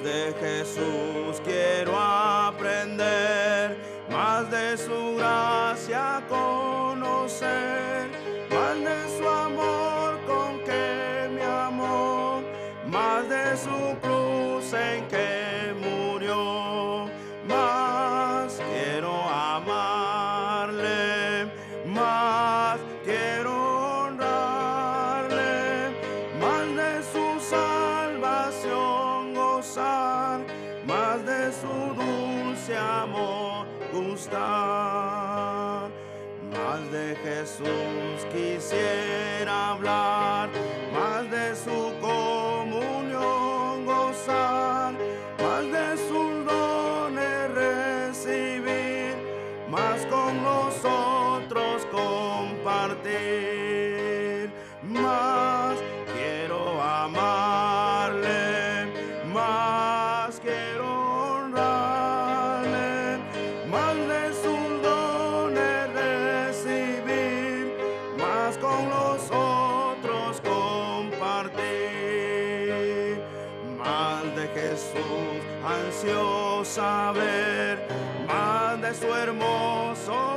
de Jesús quiero aprender, más de su gracia conocer, más de su amor con que me amó, más de su cruz en que murió. Más quiero amarle, más quiero honrarle, más de su salvación gozar, más de su dulce amor gustar. Más de Jesús quisiera hablar, más de su comunión gozar, más de sus dones recibir, más con nosotros compartir. Más quiero amarle, más quiero honrarle, más de sus dones recibir, más con nosotros compartir. Más de Jesús ansio saber, más de su hermoso